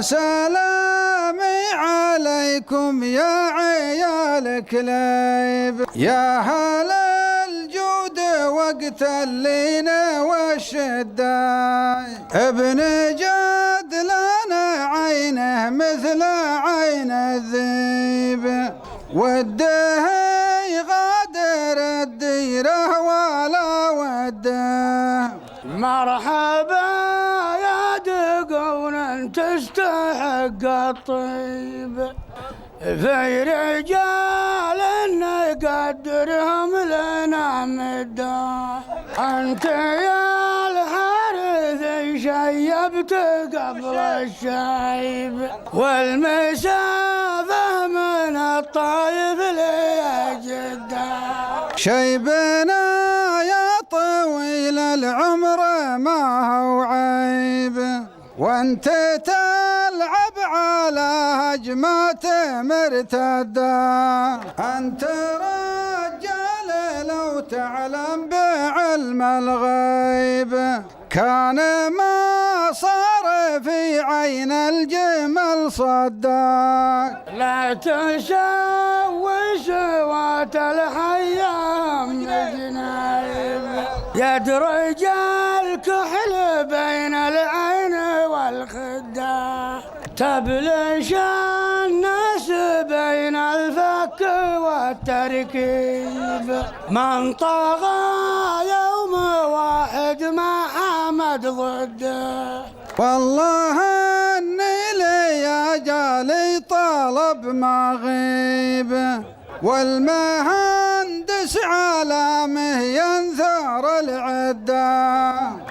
سلامي عليكم يا عيال كليب، يا هل الجود وقت اللين والشدة، ابن جد لنا عينه مثل عين الذيب، وده يغادر الديره ولا وده. مرحبا يا دقون تستحق الطيب، في رجال نقدرهم لنا مده، انت يا الحارث شيبت قبل الشيب، والمسافه من الطايف لجده. شيبنا يا طويل العمر ما هو عيب، وانت تلعب على هجمات مرتدة، انت رجال لو تعلم بعلم الغيب، كان ما صار في عين الجمل صداك. لا تشوش وات الحيام جنايب، يد رجال كحل بين العين والخدة، تبلش الناس بين الفك والتركيب، من طغى يوم واحد ما حمد ضده. والله اني لي جالي طلب ما غيب، والمهندس علامه ينثر العده.